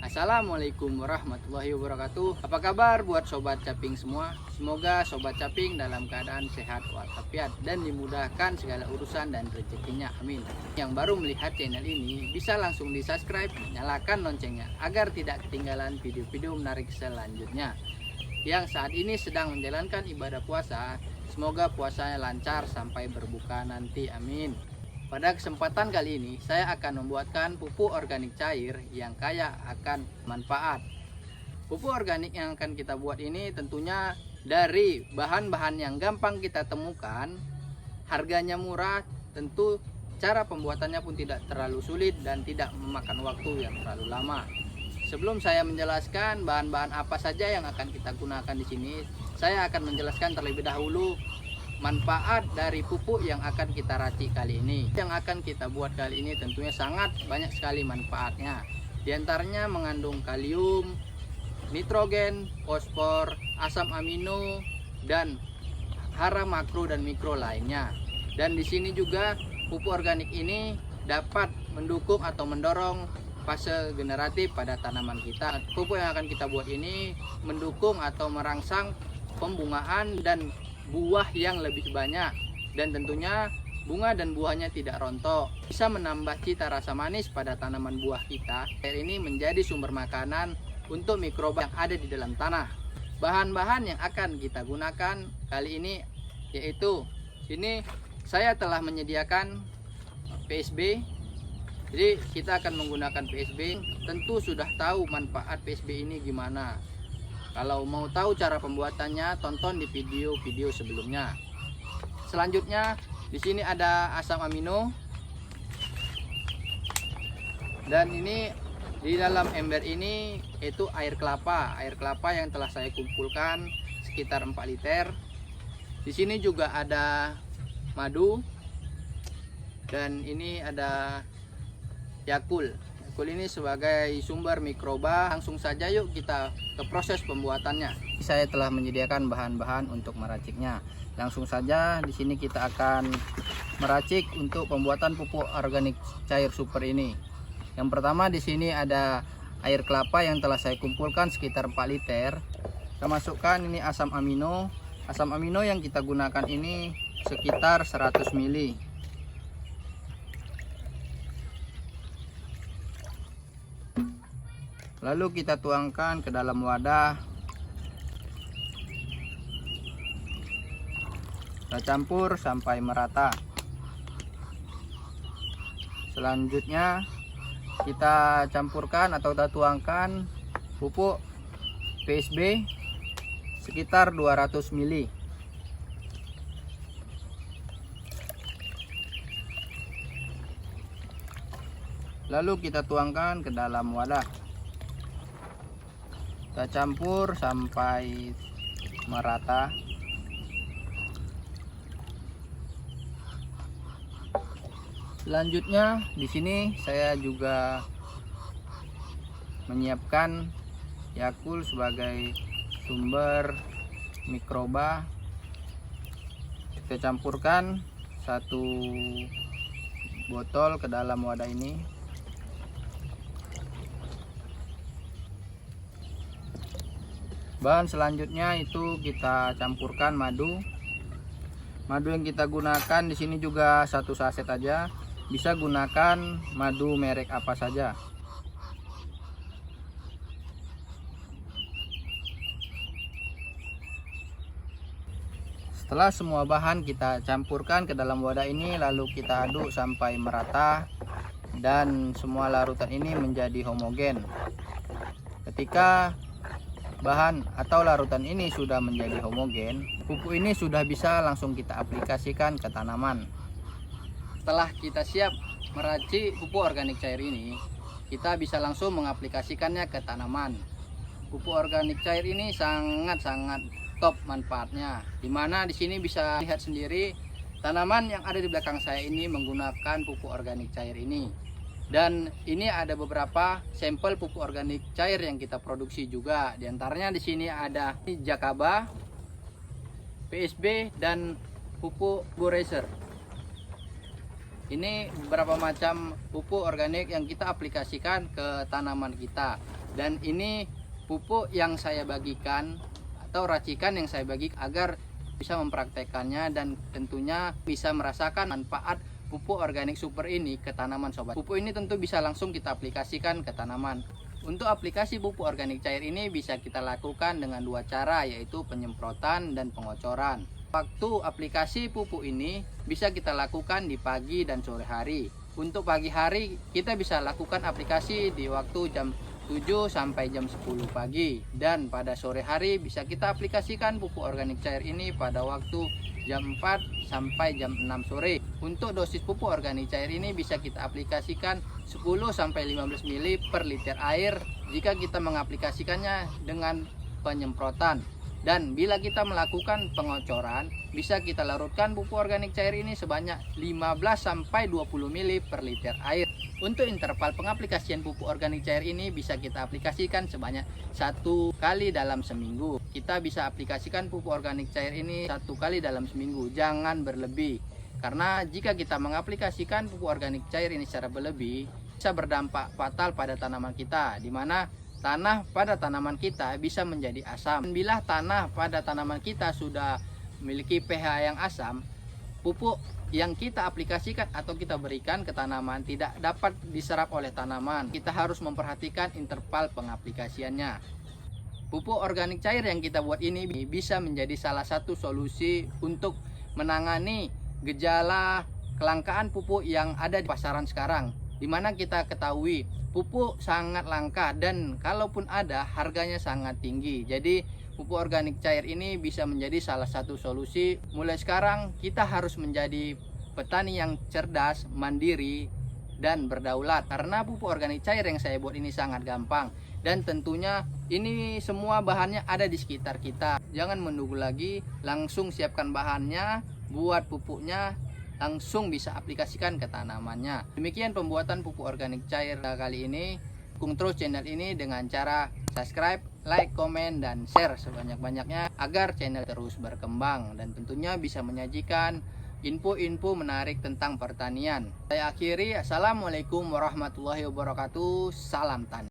Assalamualaikum warahmatullahi wabarakatuh. Apa kabar buat sobat caping semua? Semoga sobat caping dalam keadaan sehat walafiat dan dimudahkan segala urusan dan rezekinya. Amin. Yang baru melihat channel ini bisa langsung di subscribe, nyalakan loncengnya agar tidak ketinggalan video-video menarik selanjutnya. Yang saat ini sedang menjalankan ibadah puasa, semoga puasanya lancar sampai berbuka nanti. Amin. Pada kesempatan kali ini, saya akan membuatkan pupuk organik cair yang kaya akan manfaat. Pupuk organik yang akan kita buat ini tentunya dari bahan-bahan yang gampang kita temukan, harganya murah, tentu cara pembuatannya pun tidak terlalu sulit dan tidak memakan waktu yang terlalu lama. Sebelum saya menjelaskan bahan-bahan apa saja yang akan kita gunakan di sini, saya akan menjelaskan terlebih dahulu manfaat dari pupuk yang akan kita racik kali ini. Yang akan kita buat kali ini tentunya sangat banyak sekali manfaatnya. Di antaranya mengandung kalium, nitrogen, fosfor, asam amino, dan hara makro dan mikro lainnya. Dan di sini juga pupuk organik ini dapat mendukung atau mendorong fase generatif pada tanaman kita. Pupuk yang akan kita buat ini mendukung atau merangsang pembungaan dan buah yang lebih banyak, dan tentunya bunga dan buahnya tidak rontok, bisa menambah cita rasa manis pada tanaman buah kita. Air ini menjadi sumber makanan untuk mikroba yang ada di dalam tanah. Bahan-bahan yang akan kita gunakan kali ini yaitu ini saya telah menyediakan PSB. Jadi kita akan menggunakan PSB. Tentu sudah tahu manfaat PSB ini gimana. Kalau mau tahu cara pembuatannya, tonton di video-video sebelumnya. Selanjutnya, di sini ada asam amino. Dan ini di dalam ember ini itu air kelapa. Air kelapa yang telah saya kumpulkan sekitar 4 liter. Di sini juga ada madu. Dan ini ada Yakult. Yakult ini sebagai sumber mikroba. Langsung saja yuk kita ke proses pembuatannya. Saya telah menyediakan bahan-bahan untuk meraciknya. Langsung saja di sini kita akan meracik untuk pembuatan pupuk organik cair super ini. Yang pertama di sini ada air kelapa yang telah saya kumpulkan sekitar 4 liter. Kita masukkan ini asam amino. Asam amino yang kita gunakan ini sekitar 100 ml. Lalu kita tuangkan ke dalam wadah. Kita campur sampai merata. Selanjutnya kita campurkan atau kita tuangkan pupuk PSB sekitar 200 ml. Lalu kita tuangkan ke dalam wadah. Kita campur sampai merata. Selanjutnya di sini saya juga menyiapkan Yakult sebagai sumber mikroba. Kita campurkan 1 botol ke dalam wadah ini. Bahan selanjutnya itu kita campurkan madu. Madu yang kita gunakan di sini juga 1 saset aja. Bisa gunakan madu merek apa saja. Setelah semua bahan kita campurkan ke dalam wadah ini, lalu kita aduk sampai merata dan semua larutan ini menjadi homogen. Ketika bahan atau larutan ini sudah menjadi homogen, pupuk ini sudah bisa langsung kita aplikasikan ke tanaman. Setelah kita siap meracik pupuk organik cair ini, kita bisa langsung mengaplikasikannya ke tanaman. Pupuk organik cair ini sangat-sangat top manfaatnya. Dimana di sini bisa lihat sendiri tanaman yang ada di belakang saya ini menggunakan pupuk organik cair ini. Dan ini ada beberapa sampel pupuk organik cair yang kita produksi juga. Di antaranya di sini ada Jakaba, PSB, dan pupuk Boracer. Ini beberapa macam pupuk organik yang kita aplikasikan ke tanaman kita. Dan ini pupuk yang saya bagikan atau racikan yang saya bagi agar bisa mempraktekannya dan tentunya bisa merasakan manfaat pupuk organik super ini ke tanaman sobat. Pupuk ini tentu bisa langsung kita aplikasikan ke tanaman. Untuk aplikasi pupuk organik cair ini bisa kita lakukan dengan dua cara, yaitu penyemprotan dan pengocoran. Waktu aplikasi pupuk ini bisa kita lakukan di pagi dan sore hari. Untuk pagi hari kita bisa lakukan aplikasi di waktu jam 7 sampai jam 10 pagi, dan pada sore hari bisa kita aplikasikan pupuk organik cair ini pada waktu jam 4 sampai jam 6 sore. Untuk dosis pupuk organik cair ini bisa kita aplikasikan 10 sampai 15 ml per liter air jika kita mengaplikasikannya dengan penyemprotan. Dan bila kita melakukan pengocoran, bisa kita larutkan pupuk organik cair ini sebanyak 15 sampai 20 ml per liter air. Untuk interval pengaplikasian pupuk organik cair ini bisa kita aplikasikan sebanyak 1 kali dalam seminggu. Kita bisa aplikasikan pupuk organik cair ini 1 kali dalam seminggu, jangan berlebih. Karena jika kita mengaplikasikan pupuk organik cair ini secara berlebih, bisa berdampak fatal pada tanaman kita, di mana tanah pada tanaman kita bisa menjadi asam. Bila tanah pada tanaman kita sudah memiliki pH yang asam, pupuk yang kita aplikasikan atau kita berikan ke tanaman tidak dapat diserap oleh tanaman. Kita harus memperhatikan interval pengaplikasiannya. Pupuk organik cair yang kita buat ini bisa menjadi salah satu solusi untuk menangani gejala kelangkaan pupuk yang ada di pasaran sekarang, di mana kita ketahui pupuk sangat langka dan kalaupun ada harganya sangat tinggi. Jadi pupuk organik cair ini bisa menjadi salah satu solusi. Mulai sekarang kita harus menjadi petani yang cerdas, mandiri, dan berdaulat. Karena pupuk organik cair yang saya buat ini sangat gampang. Dan tentunya ini semua bahannya ada di sekitar kita. Jangan menunggu lagi, langsung siapkan bahannya, buat pupuknya, langsung bisa aplikasikan ke tanamannya. Demikian pembuatan pupuk organik cair kali ini. Dukung terus channel ini dengan cara subscribe, like, komen, dan share sebanyak-banyaknya agar channel terus berkembang dan tentunya bisa menyajikan info-info menarik tentang pertanian. Saya akhiri, assalamualaikum warahmatullahi wabarakatuh. Salam tani.